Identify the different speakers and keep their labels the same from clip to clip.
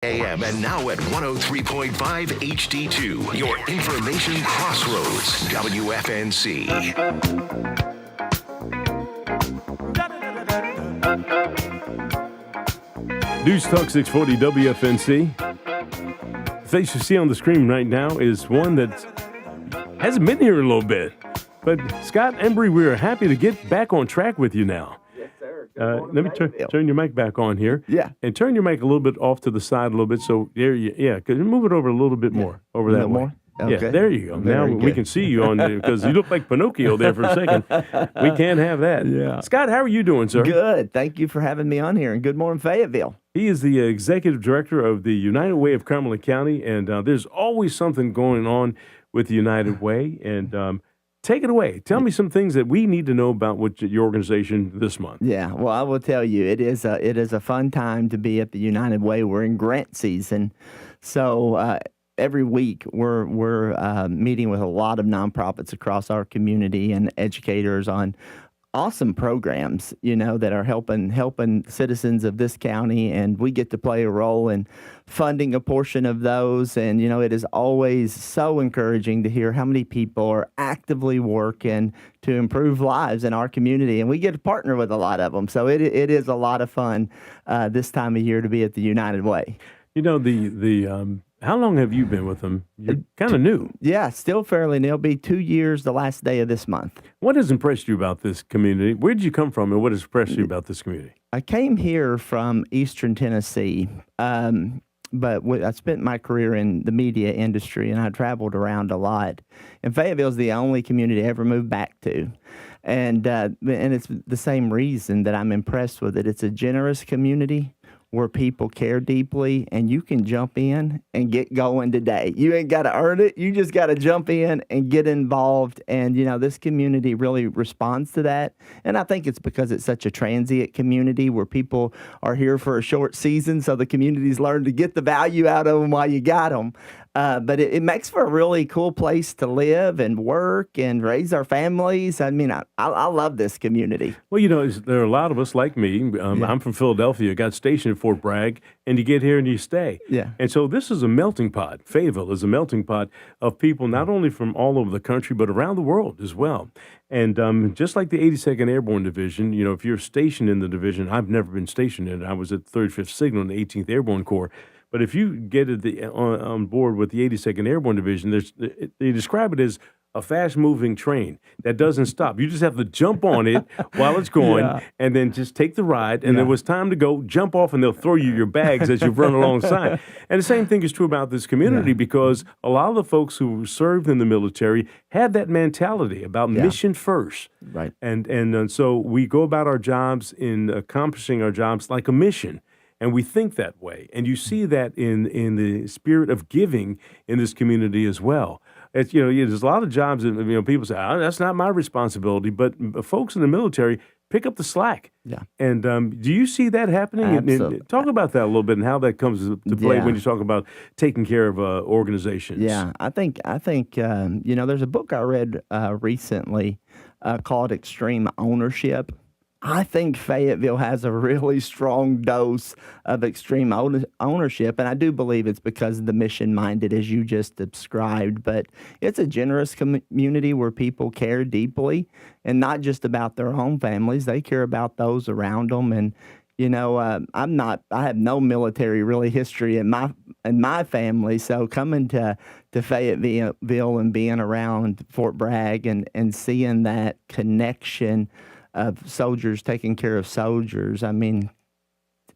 Speaker 1: AM and now at 103.5 HD2, your information crossroads, WFNC.
Speaker 2: News Talk 640 WFNC. The face you see on the screen right now is one that hasn't been here in a little bit. But Scott EMBRY, we are happy to get back on track with you now.
Speaker 3: Yes, sir.
Speaker 2: Let me turn your mic back on here.
Speaker 3: Yeah.
Speaker 2: And turn your mic a little bit off to the side a little bit. So there could you move it over a little bit more over that way.
Speaker 3: More? Okay.
Speaker 2: Yeah, there you go. Now we
Speaker 3: good.
Speaker 2: can see you on there because you look like Pinocchio there for a second. We can't have that.
Speaker 3: Yeah.
Speaker 2: Scott, how are you doing, sir?
Speaker 3: Good. Thank you for having me on here, and good morning, Fayetteville.
Speaker 2: He is the executive director of the United Way of Cumberland County, and there's always something going on with the United Way. And take it away. Tell me some things that we need to know about your organization this month.
Speaker 3: Yeah, well, I will tell you, it is a fun time to be at the United Way. We're in grant season, so every week we're meeting with a lot of nonprofits across our community and educators on awesome programs, that are helping citizens of this county, and we get to play a role in funding a portion of those. And it is always so encouraging to hear how many people are actively working to improve lives in our community, and we get to partner with a lot of them. So it is a lot of fun this time of year to be at the United Way.
Speaker 2: How long have you been with them? You're kind of new.
Speaker 3: Yeah, still fairly new. It'll be 2 years the last day of this month.
Speaker 2: What has impressed you about this community? Where did you come from, and what has impressed you about this community?
Speaker 3: I came here from Eastern Tennessee, but I spent my career in the media industry, and I traveled around a lot. And Fayetteville is the only community I ever moved back to. And it's the same reason that I'm impressed with it. It's a generous community where people care deeply, and you can jump in and get going today. You ain't got to earn it. You just got to jump in and get involved. And, this community really responds to that. And I think it's because it's such a transient community where people are here for a short season, so the community's learned to get the value out of them while you got them. But it makes for a really cool place to live and work and raise our families. I mean, I love this community.
Speaker 2: Well, there are a lot of us like me. I'm from Philadelphia, got stationed at Fort Bragg, and you get here and you stay.
Speaker 3: Yeah.
Speaker 2: And so this is a melting pot. Fayetteville is a melting pot of people not only from all over the country, but around the world as well. And just like the 82nd Airborne Division, if you're stationed in the division, I've never been stationed in it. I was at 3rd, 5th Signal in the 18th Airborne Corps. But if you get on board with the 82nd Airborne Division, they describe it as a fast-moving train that doesn't stop. You just have to jump on it while it's going, and then just take the ride. And then when it's time to go, jump off, and they'll throw you your bags as you run alongside. And the same thing is true about this community because a lot of the folks who served in the military had that mentality about mission first.
Speaker 3: Right.
Speaker 2: And so we go about our jobs in accomplishing our jobs like a mission. And we think that way. And you see that in the spirit of giving in this community as well. It's, there's a lot of jobs that, people say, that's not my responsibility. But folks in the military pick up the slack.
Speaker 3: Yeah.
Speaker 2: And do you see that happening?
Speaker 3: Absolutely.
Speaker 2: Talk about that a little bit and how that comes to play when you talk about taking care of organizations.
Speaker 3: Yeah, I think there's a book I read recently called Extreme Ownership. I think Fayetteville has a really strong dose of extreme ownership, and I do believe it's because of the mission-minded, as you just described. But it's a generous community where people care deeply, and not just about their own families. They care about those around them. And I have no military really history in my family, so coming to Fayetteville and being around Fort Bragg and seeing that connection of soldiers taking care of soldiers. I mean,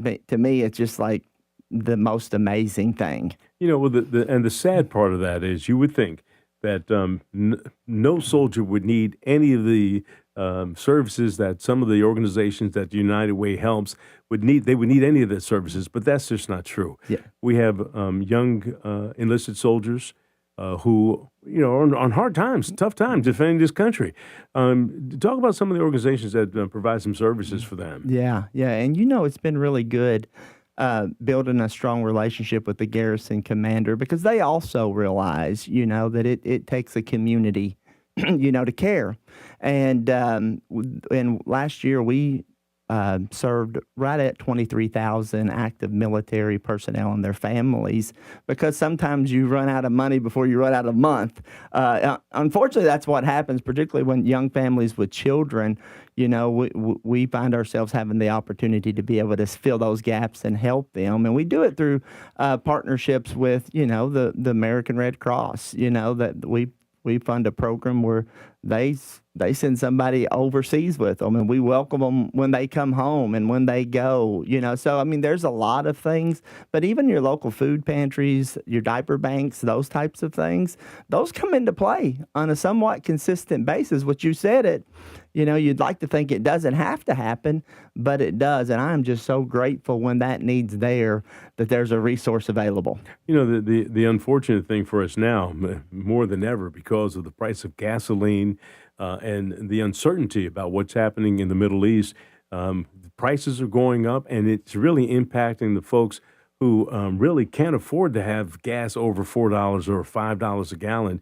Speaker 3: to me, it's just like the most amazing thing.
Speaker 2: The sad part of that is you would think that no soldier would need any of the services that some of the organizations that the United Way helps would need. They would need any of the services, but that's just not true.
Speaker 3: Yeah.
Speaker 2: We have young enlisted soldiers who are on hard times, tough times defending this country. Talk about some of the organizations that provide some services for them.
Speaker 3: Yeah, and it's been really good building a strong relationship with the garrison commander because they also realize, that it takes a community, to care. And last year we served right at 23,000 active military personnel and their families, because sometimes you run out of money before you run out of month. Unfortunately, that's what happens, particularly when young families with children. We find ourselves having the opportunity to be able to fill those gaps and help them. And we do it through partnerships with, the American Red Cross, that we fund a program where they send somebody overseas with them, and we welcome them when they come home and when they go, So, I mean, there's a lot of things, but even your local food pantries, your diaper banks, those types of things, those come into play on a somewhat consistent basis, which you said it. You'd like to think it doesn't have to happen, but it does. And I'm just so grateful when that need's there, that there's a resource available.
Speaker 2: The unfortunate thing for us now, more than ever, because of the price of gasoline and the uncertainty about what's happening in the Middle East, the prices are going up, and it's really impacting the folks who really can't afford to have gas over $4 or $5 a gallon.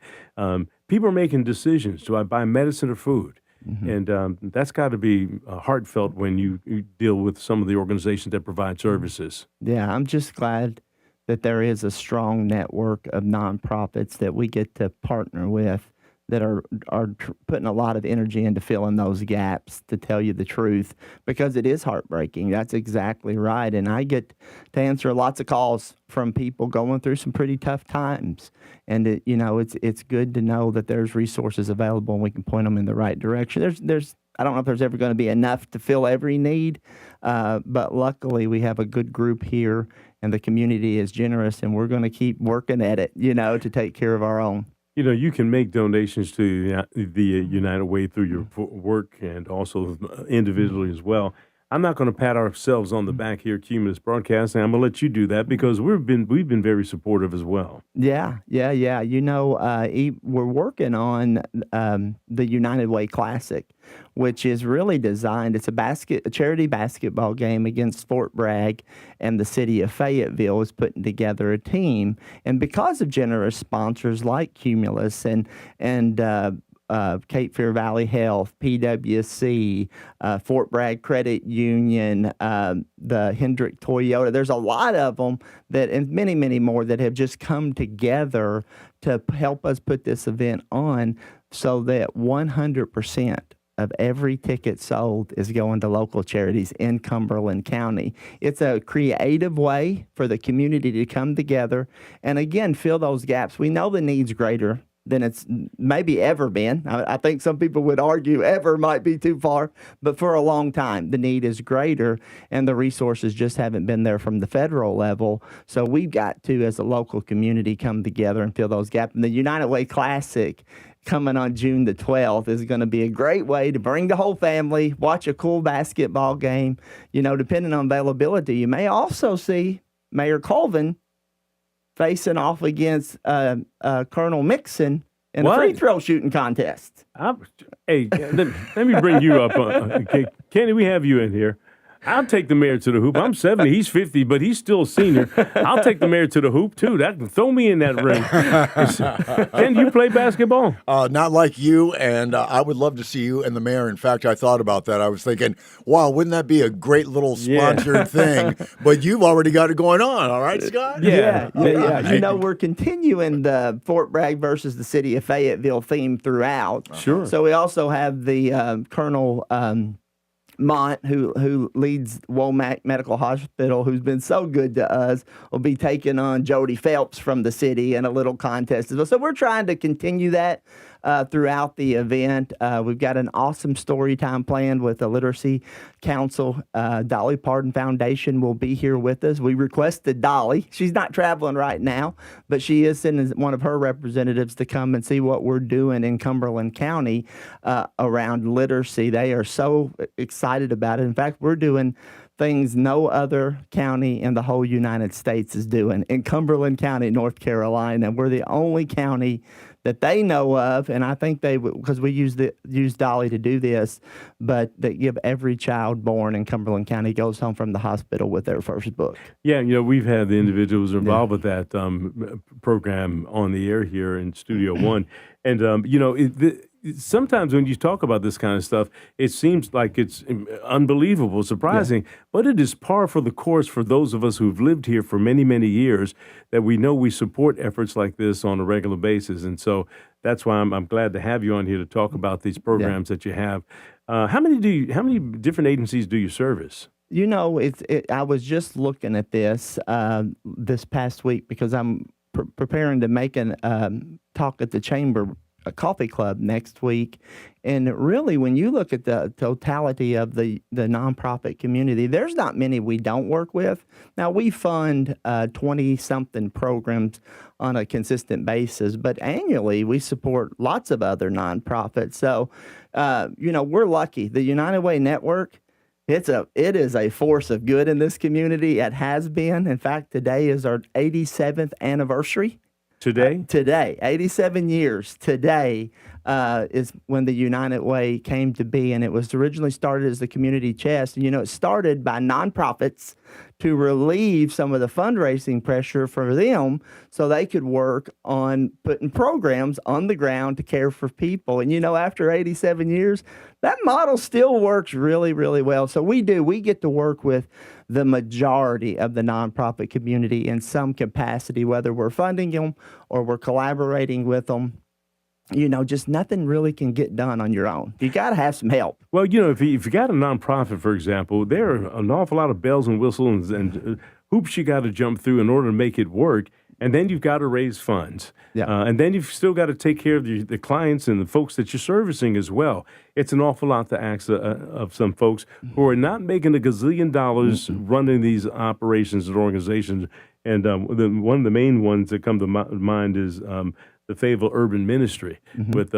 Speaker 2: People are making decisions. Do I buy medicine or food? Mm-hmm. And that's got to be heartfelt when you deal with some of the organizations that provide services.
Speaker 3: Yeah, I'm just glad that there is a strong network of nonprofits that we get to partner with that are putting a lot of energy into filling those gaps, to tell you the truth, because it is heartbreaking. That's exactly right. And I get to answer lots of calls from people going through some pretty tough times. And it's good to know that there's resources available and we can point them in the right direction. I don't know if there's ever going to be enough to fill every need, but luckily we have a good group here, and the community is generous, and we're going to keep working at it, to take care of our own.
Speaker 2: You can make donations to the United Way through your work and also individually as well. I'm not going to pat ourselves on the back here at Cumulus Broadcasting. I'm going to let you do that, because we've been very supportive as well.
Speaker 3: Yeah. We're working on the United Way Classic, which is really designed. It's a charity basketball game against Fort Bragg, and the city of Fayetteville is putting together a team. And because of generous sponsors like Cumulus and Cape Fear Valley Health, PwC, Fort Bragg Credit Union, the Hendrick Toyota. There's a lot of them and many, many more that have just come together to help us put this event on, so that 100% of every ticket sold is going to local charities in Cumberland County. It's a creative way for the community to come together and, again, fill those gaps. We know the need's greater than it's maybe ever been. I think some people would argue ever might be too far, but for a long time, the need is greater, and the resources just haven't been there from the federal level. So we've got to, as a local community, come together and fill those gaps. And the United Way Classic, coming on June the 12th, is going to be a great way to bring the whole family, watch a cool basketball game. Depending on availability, you may also see Mayor Colvin facing off against Colonel Mixon in a free throw shooting contest.
Speaker 2: Hey, let me bring you up. Kenny, we have you in here. I'll take the mayor to the hoop. I'm 70, he's 50, but he's still a senior. I'll take the mayor to the hoop, too. Throw me in that ring. Can you play basketball?
Speaker 4: Not like you, and I would love to see you and the mayor. In fact, I thought about that. I was thinking, wow, wouldn't that be a great little sponsored thing? But you've already got it going on, all right, Scott?
Speaker 3: Yeah. We're continuing the Fort Bragg versus the city of Fayetteville theme throughout.
Speaker 2: Sure.
Speaker 3: So we also have the Colonel Mont, who leads Womack Medical Hospital, who's been so good to us, will be taking on Jody Phelps from the city in a little contest as well. So we're trying to continue that throughout the event. We've got an awesome story time planned with the Literacy Council. Dolly Parton Foundation will be here with us. We requested Dolly. She's not traveling right now, but she is sending one of her representatives to come and see what we're doing in Cumberland County around literacy. They are so excited about it. In fact, we're doing things no other county in the whole United States is doing. In Cumberland County, North Carolina, we're the only county that they know of, and I think because we use Dolly to do this, but they give every child born in Cumberland County goes home from the hospital with their first book.
Speaker 2: Yeah, we've had the individuals involved with that program on the air here in Studio One, and sometimes when you talk about this kind of stuff, it seems like it's unbelievable, surprising, but it is par for the course for those of us who've lived here for many, many years, that we know we support efforts like this on a regular basis. And so that's why I'm glad to have you on here to talk about these programs that you have. How many different agencies do you service?
Speaker 3: You know, I was just looking at this this past week because I'm preparing to make an talk at the Chamber Coffee Club next week. And really, when you look at the totality of the nonprofit community, there's not many we don't work with. Now, we fund 20-something programs on a consistent basis, but annually we support lots of other nonprofits. So, you know, we're lucky. The United Way Network, it is a force of good in this community. It has been. In fact, today is our 87th anniversary. Today, 87 years. Today is when the United Way came to be, and it was originally started as the community chest. And, you know, it started by nonprofits to relieve some of the fundraising pressure for them so they could work on putting programs on the ground to care for people. And, you know, after 87 years, that model still works really, really well. So we get to work with the majority of the nonprofit community in some capacity, whether we're funding them or we're collaborating with them. You know, just nothing really can get done on your own. You got to have some help.
Speaker 2: Well, you know, if you got a nonprofit, for example, there are an awful lot of bells and whistles and hoops you got to jump through in order to make it work. And then you've got to raise funds. And then you've still got to take care of the clients and the folks that you're servicing as well. It's an awful lot to ask of some folks who are not making a gazillion dollars running these operations and organizations. And one of the main ones that come to mind is the Fayetteville Urban Ministry with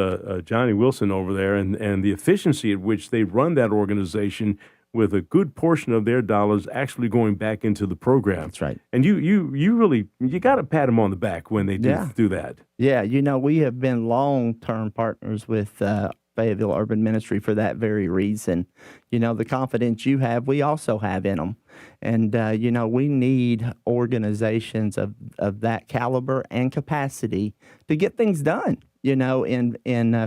Speaker 2: Johnny Wilson over there, and the efficiency at which they run that organization, with a good portion of their dollars actually going back into the program.
Speaker 3: That's right.
Speaker 2: And you really got to pat them on the back when they do that.
Speaker 3: Yeah, you know, we have been long-term partners with Fayetteville Urban Ministry for that very reason. You know, the confidence you have, we also have in them. And, you know, we need organizations of that caliber and capacity to get things done, you know, in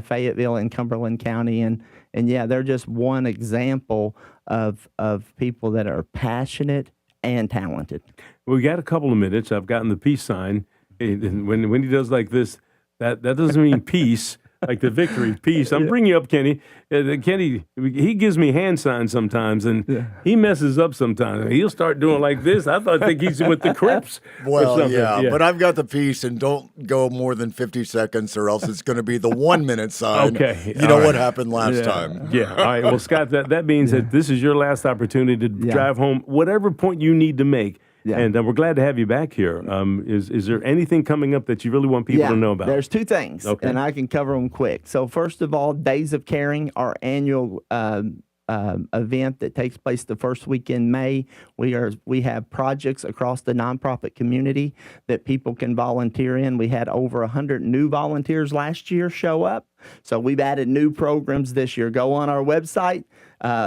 Speaker 3: Fayetteville and Cumberland County. And yeah, they're just one example of people that are passionate and talented.
Speaker 2: We got a couple of minutes. I've gotten the peace sign. When he does like this, that doesn't mean peace. Like the victory, peace. I'm bringing you up, Kenny. Kenny, he gives me hand signs sometimes, and he messes up sometimes. He'll start doing like this. I think he's with the Crips.
Speaker 4: Well, yeah, but I've got the peace, and don't go more than 50 seconds, or else it's going to be the 1 minute sign.
Speaker 2: Okay.
Speaker 4: You know what happened last time.
Speaker 2: Yeah. All right. Well, Scott, that means that this is your last opportunity to drive home whatever point you need to make. Yeah. And we're glad to have you back here. Is there anything coming up that you really want people to know about?
Speaker 3: There's two things, and I can cover them quick. So first of all, Days of Caring, our annual event that takes place the first week in May. We have projects across the nonprofit community that people can volunteer in. We had over 100 new volunteers last year show up. So we've added new programs this year. Go on our website,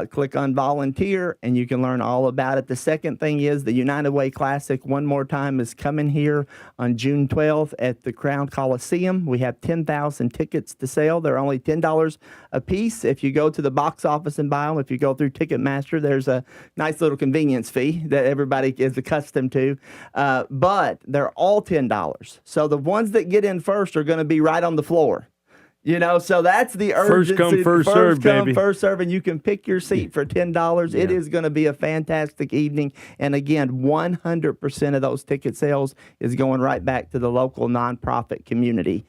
Speaker 3: click on volunteer, and you can learn all about it. The second thing is the United Way Classic, one more time, is coming here on June 12th at the Crown Coliseum. We have 10,000 tickets to sell. They're only $10 a piece. If you go to the box office and buy them, if you go through Ticketmaster, there's a nice little convenience fee that everybody is accustomed to. But they're all $10. So the ones that get in first are going to be right on the floor. You know, so that's the urgency.
Speaker 2: First come, first serve, baby.
Speaker 3: First serve, and you can pick your seat for $10. Yeah. It is going to be a fantastic evening. And again, 100% of those ticket sales is going right back to the local nonprofit community.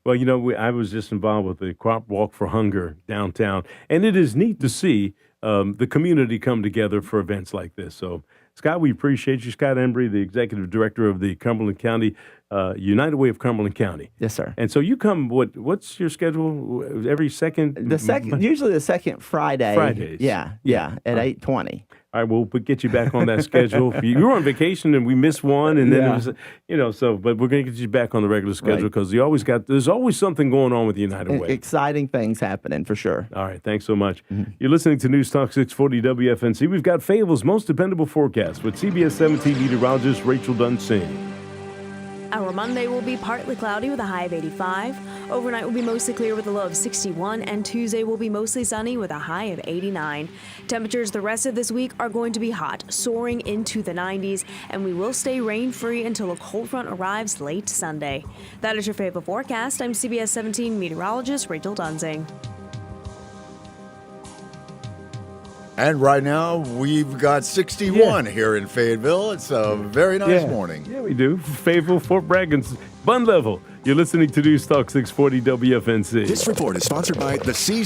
Speaker 2: Well, you know, I was just involved with the Crop Walk for Hunger downtown, and it is neat to see the community come together for events like this. So, Scott, we appreciate you. Scott EMBRY, the Executive Director of the Cumberland County United Way of Cumberland County.
Speaker 3: Yes, sir.
Speaker 2: And so you come, what's your schedule? Every second?
Speaker 3: Usually the second Friday.
Speaker 2: Fridays.
Speaker 3: Yeah, at 8:20.
Speaker 2: All right, we'll get you back on that schedule. You were on vacation and we missed one, and then it was, but we're going to get you back on the regular schedule because there's always something going on with the United Way.
Speaker 3: Exciting things happening for sure.
Speaker 2: All right, thanks so much. Mm-hmm. You're listening to News Talk 640 WFNC. We've got Fayetteville's most dependable forecast with CBS 17 meteorologist Rachel Dunsing.
Speaker 5: Our Monday will be partly cloudy with a high of 85. Overnight will be mostly clear with a low of 61, and Tuesday will be mostly sunny with a high of 89. Temperatures the rest of this week are going to be hot, soaring into the 90s, and we will stay rain-free until a cold front arrives late Sunday. That is your Fayetteville forecast. I'm CBS 17 meteorologist Rachel Dunsing.
Speaker 4: And right now, we've got 61 here in Fayetteville. It's a very nice morning.
Speaker 2: Yeah, we do. Fayetteville, Fort Bragg, and Bun Level. You're listening to News Talk 640 WFNC.
Speaker 1: This report is sponsored by the C.